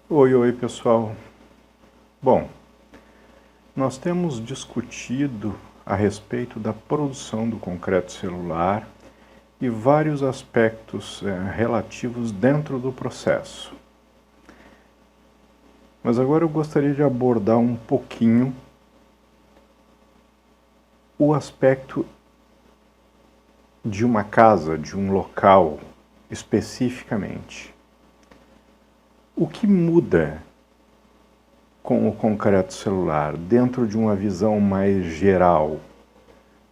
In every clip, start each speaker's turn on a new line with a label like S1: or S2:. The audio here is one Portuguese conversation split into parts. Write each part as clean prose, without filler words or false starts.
S1: Oi, pessoal. Bom, nós temos discutido a respeito da produção do concreto celular e vários aspectos relativos dentro do processo. Mas agora eu gostaria de abordar um pouquinho o aspecto de uma casa, de um local especificamente. O que muda com o concreto celular dentro de uma visão mais geral,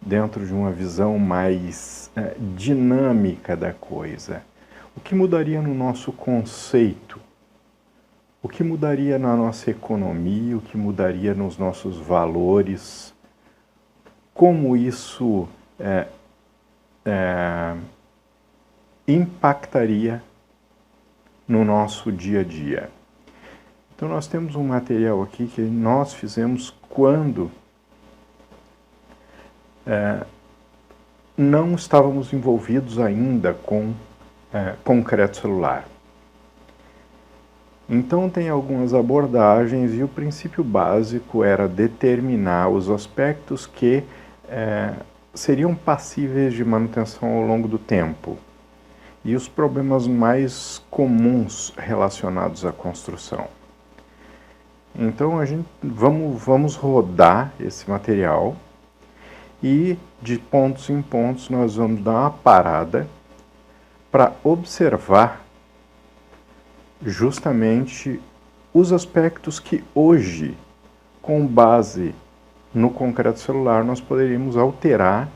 S1: dentro de uma visão mais dinâmica da coisa? O que mudaria no nosso conceito? O que mudaria na nossa economia? O que mudaria nos nossos valores? Como isso impactaria no nosso dia a dia? Então nós temos um material aqui que nós fizemos quando não estávamos envolvidos ainda com concreto celular. Então tem algumas abordagens e o princípio básico era determinar os aspectos que seriam passíveis de manutenção ao longo do tempo e os problemas mais comuns relacionados à construção. Então vamos rodar esse material e de pontos em pontos nós vamos dar uma parada para observar justamente os aspectos que hoje, com base no concreto celular, nós poderíamos alterar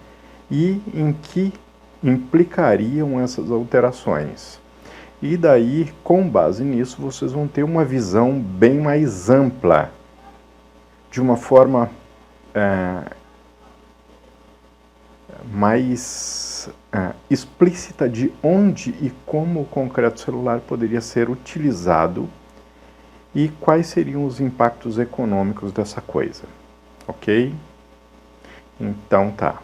S1: e em que implicariam essas alterações. E daí, com base nisso, vocês vão ter uma visão bem mais ampla, de uma forma mais explícita de onde e como o concreto celular poderia ser utilizado e quais seriam os impactos econômicos dessa coisa, ok? Então tá.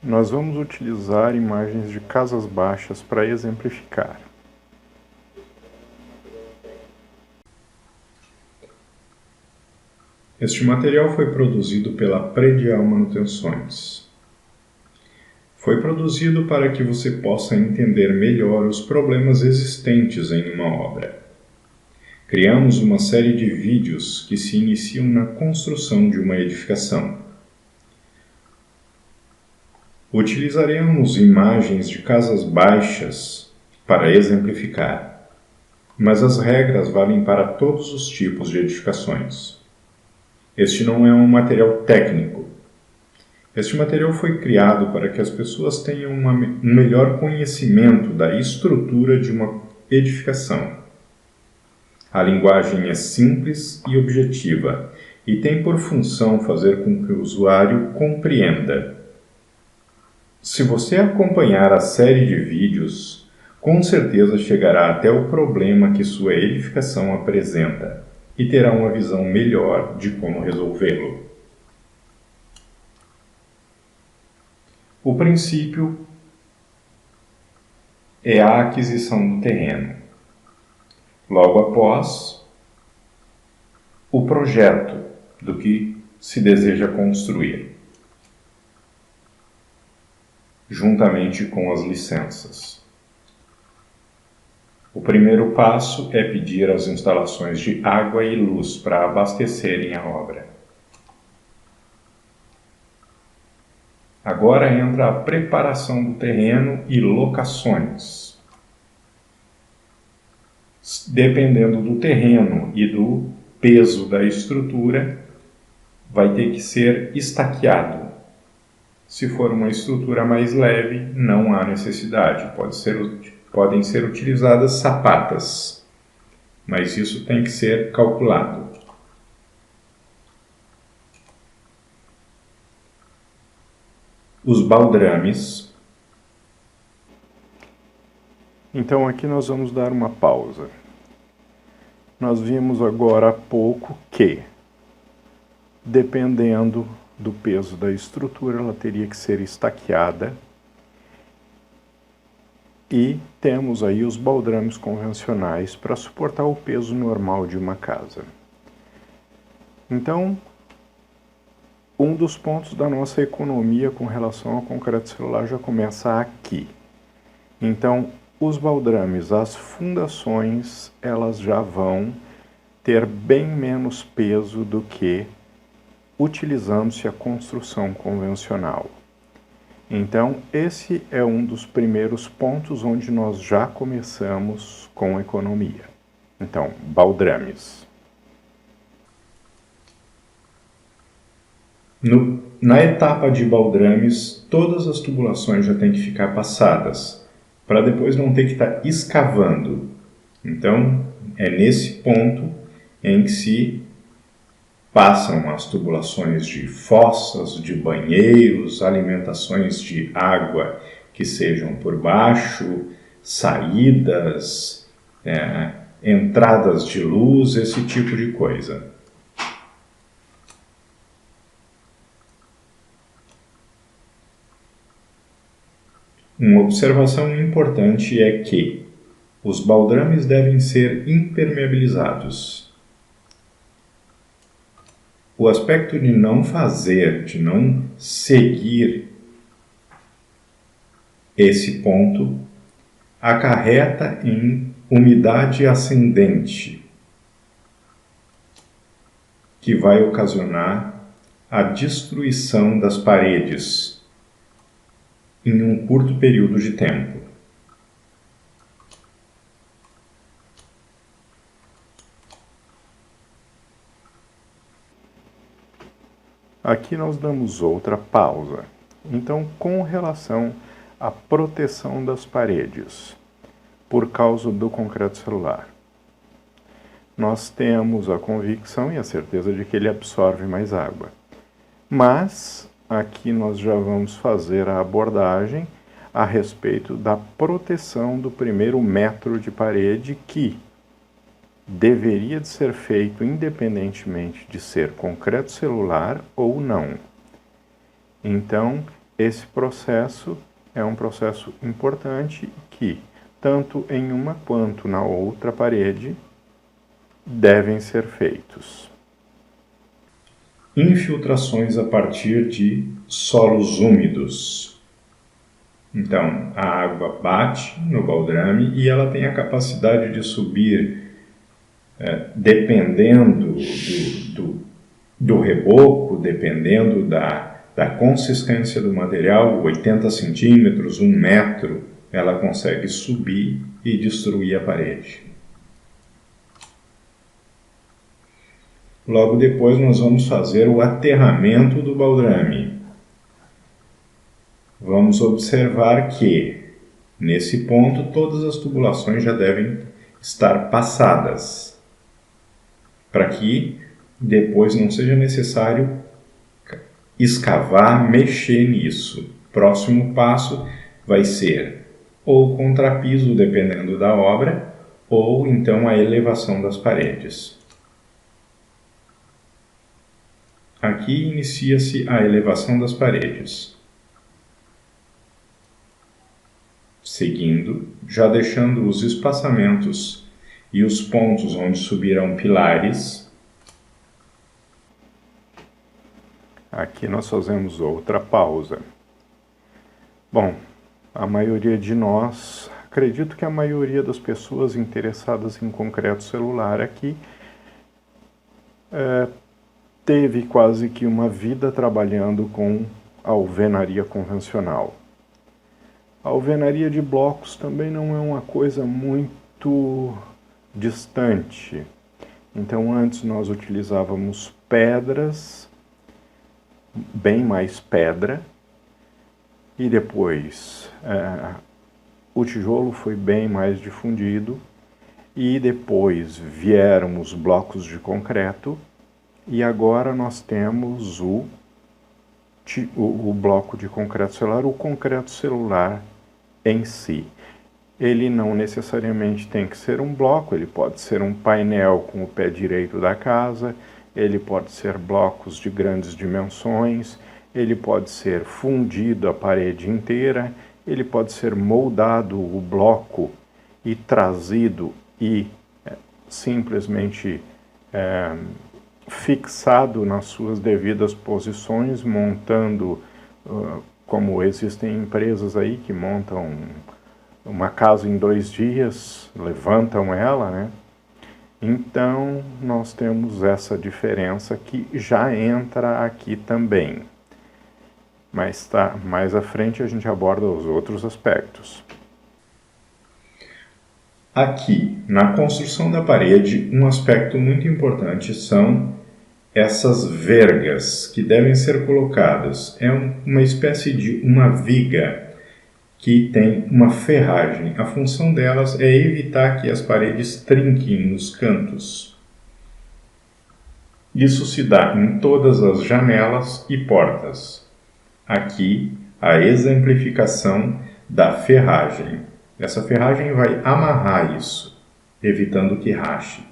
S1: Nós vamos utilizar imagens de casas baixas para exemplificar.
S2: Este material foi produzido pela Predial Manutenções. Foi produzido para que você possa entender melhor os problemas existentes em uma obra. Criamos uma série de vídeos que se iniciam na construção de uma edificação. Utilizaremos imagens de casas baixas para exemplificar, mas as regras valem para todos os tipos de edificações. Este não é um material técnico. Este material foi criado para que as pessoas tenham um melhor conhecimento da estrutura de uma edificação. A linguagem é simples e objetiva e tem por função fazer com que o usuário compreenda. Se você acompanhar a série de vídeos, com certeza chegará até o problema que sua edificação apresenta e terá uma visão melhor de como resolvê-lo. O princípio é a aquisição do terreno. Logo após, o projeto do que se deseja construir, juntamente com as licenças. O primeiro passo é pedir as instalações de água e luz para abastecerem a obra. Agora entra a preparação do terreno e locações. Dependendo do terreno e do peso da estrutura, vai ter que ser estaqueado. Se for uma estrutura mais leve, não há necessidade. Podem ser utilizadas sapatas, mas isso tem que ser calculado. Os baldrames.
S1: Então aqui nós vamos dar uma pausa. Nós vimos agora há pouco que, dependendo do peso da estrutura, ela teria que ser estaqueada E temos aí os baldrames convencionais para suportar o peso normal de uma casa. Então, um dos pontos da nossa economia com relação ao concreto celular já começa aqui. Então, os baldrames, as fundações, elas já vão ter bem menos peso do que utilizando-se a construção convencional. Então, esse é um dos primeiros pontos onde nós já começamos com economia. Então, baldrames.
S2: Na etapa de baldrames, todas as tubulações já têm que ficar passadas, para depois não ter que estar escavando. Então, é nesse ponto em que se passam as tubulações de fossas, de banheiros, alimentações de água que sejam por baixo, saídas, entradas de luz, esse tipo de coisa. Uma observação importante é que os baldrames devem ser impermeabilizados. O aspecto de não fazer, de não seguir esse ponto, acarreta em umidade ascendente, que vai ocasionar a destruição das paredes em um curto período de tempo.
S1: Aqui nós damos outra pausa. Então, com relação à proteção das paredes, por causa do concreto celular, nós temos a convicção e a certeza de que ele absorve mais água. Mas aqui nós já vamos fazer a abordagem a respeito da proteção do primeiro metro de parede, que deveria de ser feito independentemente de ser concreto celular ou não. Então, esse processo é um processo importante que, tanto em uma quanto na outra parede, devem ser feitos.
S2: Infiltrações a partir de solos úmidos. Então, a água bate no baldrame e ela tem a capacidade de subir, dependendo do reboco, dependendo da consistência do material, 80 centímetros, 1 metro, ela consegue subir e destruir a parede. Logo depois nós vamos fazer o aterramento do baldrame. Vamos observar que, nesse ponto, todas as tubulações já devem estar passadas, para que depois não seja necessário escavar, mexer nisso. Próximo passo vai ser ou contrapiso, dependendo da obra, ou então a elevação das paredes. Aqui inicia-se a elevação das paredes. Seguindo, já deixando os espaçamentos e os pontos onde subirão pilares.
S1: Aqui nós fazemos outra pausa. Bom, a maioria de nós, acredito que a maioria das pessoas interessadas em concreto celular aqui teve quase que uma vida trabalhando com a alvenaria convencional. A alvenaria de blocos também não é uma coisa muito distante. Então, antes nós utilizávamos pedras, bem mais pedra, e depois o tijolo foi bem mais difundido, e depois vieram os blocos de concreto, e agora nós temos o bloco de concreto celular, o concreto celular em si. Ele não necessariamente tem que ser um bloco, ele pode ser um painel com o pé direito da casa, ele pode ser blocos de grandes dimensões, ele pode ser fundido a parede inteira, ele pode ser moldado o bloco e trazido e simplesmente fixado nas suas devidas posições, montando, como existem empresas aí que montam uma casa em 2 dias, levantam ela, né? Então, nós temos essa diferença que já entra aqui também. Mas mais à frente a gente aborda os outros aspectos.
S2: Aqui, na construção da parede, um aspecto muito importante são essas vergas que devem ser colocadas. É uma espécie de uma viga que tem uma ferragem. A função delas é evitar que as paredes trinquem nos cantos. Isso se dá em todas as janelas e portas. Aqui, a exemplificação da ferragem. Essa ferragem vai amarrar isso, evitando que rache.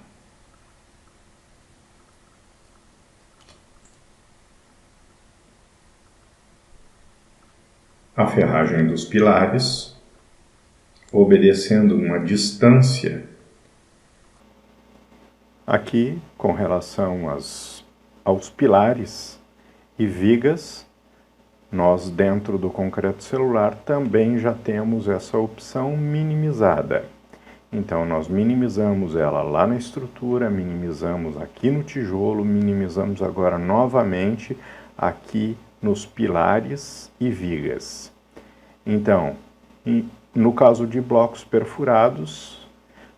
S2: A ferragem dos pilares, obedecendo uma distância.
S1: Aqui, com relação aos pilares e vigas, nós dentro do concreto celular também já temos essa opção minimizada. Então nós minimizamos ela lá na estrutura, minimizamos aqui no tijolo, minimizamos agora novamente aqui nos pilares e vigas. Então, no caso de blocos perfurados,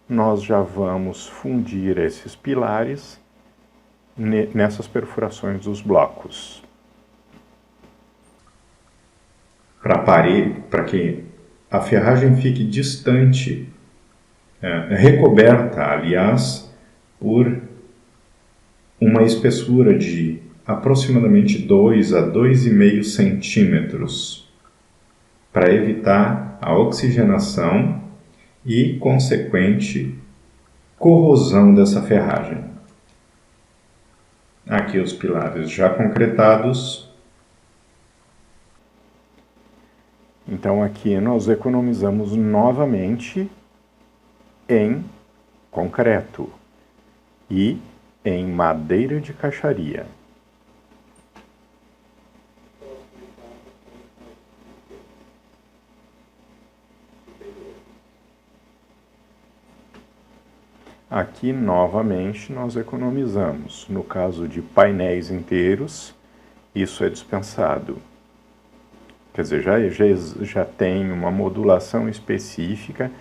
S1: nós já vamos fundir esses pilares nessas perfurações dos blocos.
S2: Para que a ferragem fique distante, recoberta, aliás, por uma espessura de aproximadamente 2 a 2,5 centímetros, para evitar a oxigenação e consequente corrosão dessa ferragem. Aqui os pilares já concretados.
S1: Então aqui nós economizamos novamente em concreto e em madeira de caixaria. Aqui, novamente, nós economizamos. No caso de painéis inteiros, isso é dispensado. Quer dizer, já tem uma modulação específica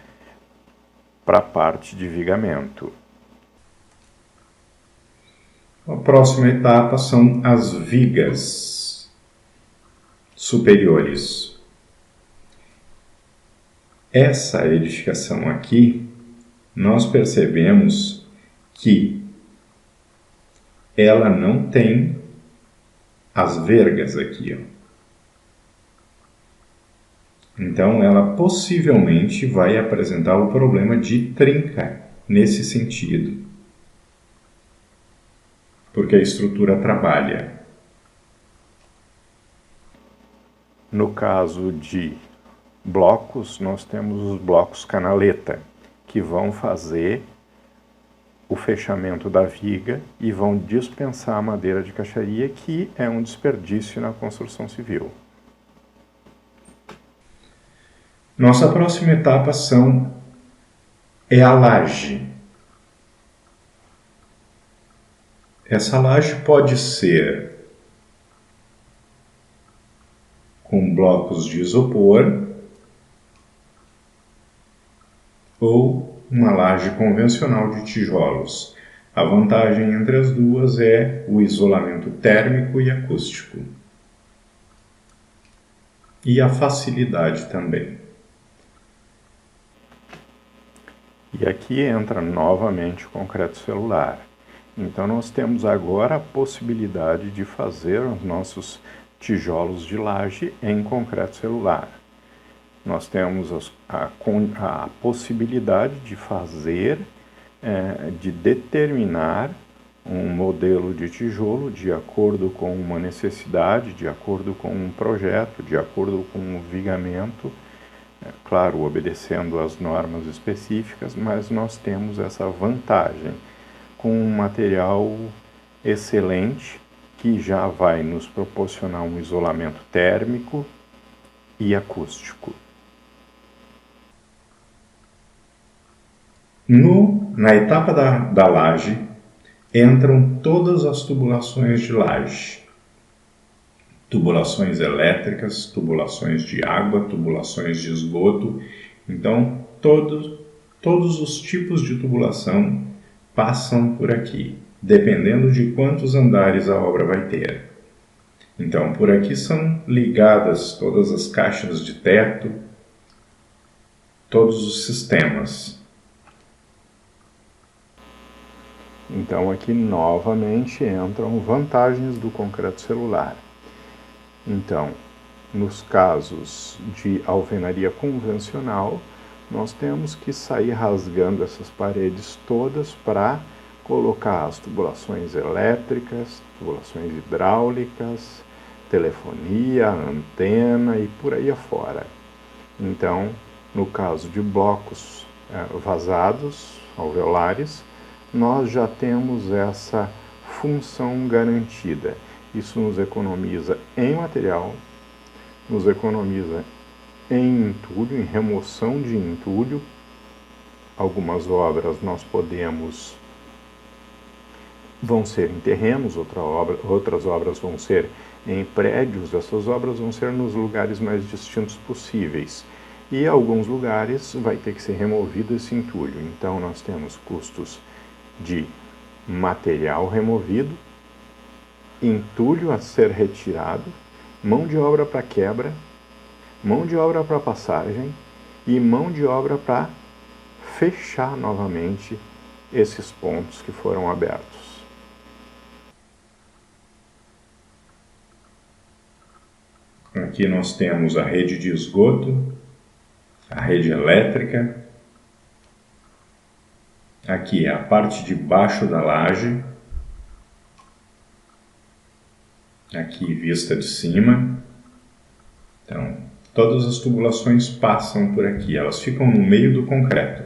S1: para a parte de vigamento.
S2: A próxima etapa são as vigas superiores. Essa edificação aqui, nós percebemos que ela não tem as vergas aqui, ó. Então, ela possivelmente vai apresentar o problema de trinca nesse sentido, porque a estrutura trabalha.
S1: No caso de blocos, nós temos os blocos canaleta, que vão fazer o fechamento da viga e vão dispensar a madeira de caixaria, que é um desperdício na construção civil.
S2: Nossa próxima etapa é a laje. Essa laje pode ser com blocos de isopor ou uma laje convencional de tijolos. A vantagem entre as duas é o isolamento térmico e acústico. E a facilidade também.
S1: E aqui entra novamente o concreto celular. Então nós temos agora a possibilidade de fazer os nossos tijolos de laje em concreto celular. Nós temos a possibilidade de fazer, de determinar um modelo de tijolo de acordo com uma necessidade, de acordo com um projeto, de acordo com um vigamento, claro, obedecendo às normas específicas, mas nós temos essa vantagem com um material excelente que já vai nos proporcionar um isolamento térmico e acústico.
S2: Na etapa da laje, entram todas as tubulações de laje. Tubulações elétricas, tubulações de água, tubulações de esgoto. Então, todos os tipos de tubulação passam por aqui, dependendo de quantos andares a obra vai ter. Então, por aqui são ligadas todas as caixas de teto, todos os sistemas.
S1: Então, aqui novamente entram vantagens do concreto celular. Então, nos casos de alvenaria convencional, nós temos que sair rasgando essas paredes todas para colocar as tubulações elétricas, tubulações hidráulicas, telefonia, antena e por aí afora. Então, no caso de blocos vazados, alveolares, nós já temos essa função garantida. Isso nos economiza em material, nos economiza em entulho, em remoção de entulho. Algumas obras vão ser em terrenos, outras obras vão ser em prédios. Essas obras vão ser nos lugares mais distintos possíveis. E em alguns lugares vai ter que ser removido esse entulho. Então nós temos custos de material removido, entulho a ser retirado, mão de obra para quebra, mão de obra para passagem e mão de obra para fechar novamente esses pontos que foram abertos.
S2: Aqui nós temos a rede de esgoto, a rede elétrica. Aqui é a parte de baixo da laje. Aqui vista de cima. Então, todas as tubulações passam por aqui, elas ficam no meio do concreto.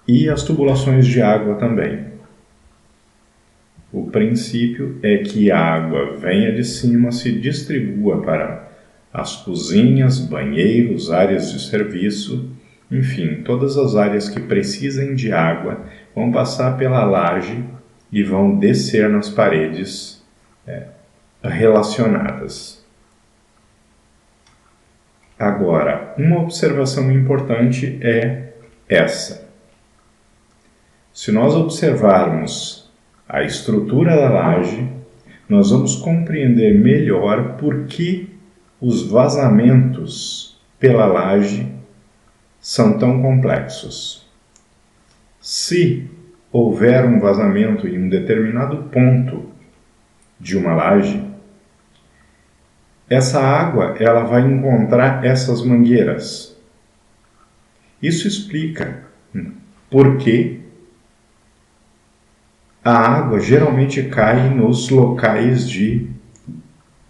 S2: E as tubulações de água também. O princípio é que a água venha de cima, se distribua para as cozinhas, banheiros, áreas de serviço, enfim, todas as áreas que precisem de água vão passar pela laje e vão descer nas paredes relacionadas. Agora, uma observação importante é essa. Se nós observarmos a estrutura da laje, nós vamos compreender melhor por que os vazamentos pela laje são tão complexos. Se houver um vazamento em um determinado ponto de uma laje, essa água ela vai encontrar essas mangueiras. Isso explica por que a água geralmente cai nos locais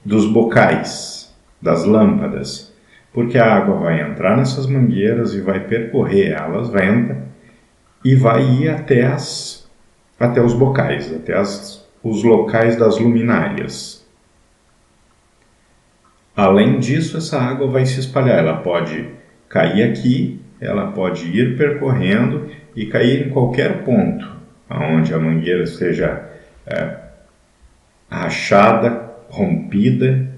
S2: dos bocais, das lâmpadas, porque a água vai entrar nessas mangueiras e vai percorrer elas, vai entrar e vai ir até os bocais, até os locais das luminárias. Além disso, essa água vai se espalhar, ela pode cair aqui, ela pode ir percorrendo e cair em qualquer ponto onde a mangueira esteja rachada, rompida,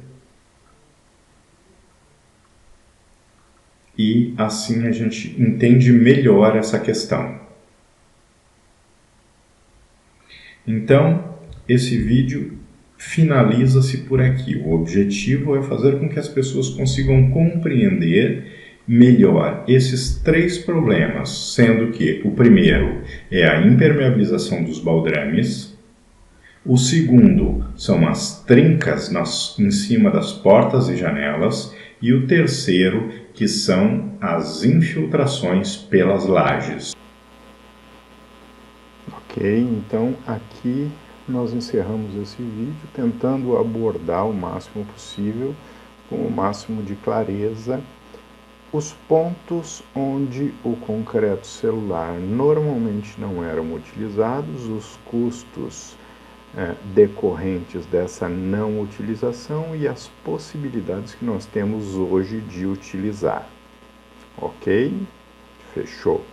S2: e assim a gente entende melhor essa questão. Então, esse vídeo finaliza-se por aqui. O objetivo é fazer com que as pessoas consigam compreender melhor esses 3 problemas, sendo que o primeiro é a impermeabilização dos baldrames, o segundo são as trincas em cima das portas e janelas, e o terceiro que são as infiltrações pelas lajes.
S1: Ok, então aqui nós encerramos esse vídeo tentando abordar o máximo possível, com o máximo de clareza, os pontos onde o concreto celular normalmente não eram utilizados, os custos decorrentes dessa não utilização e as possibilidades que nós temos hoje de utilizar. Ok? Fechou.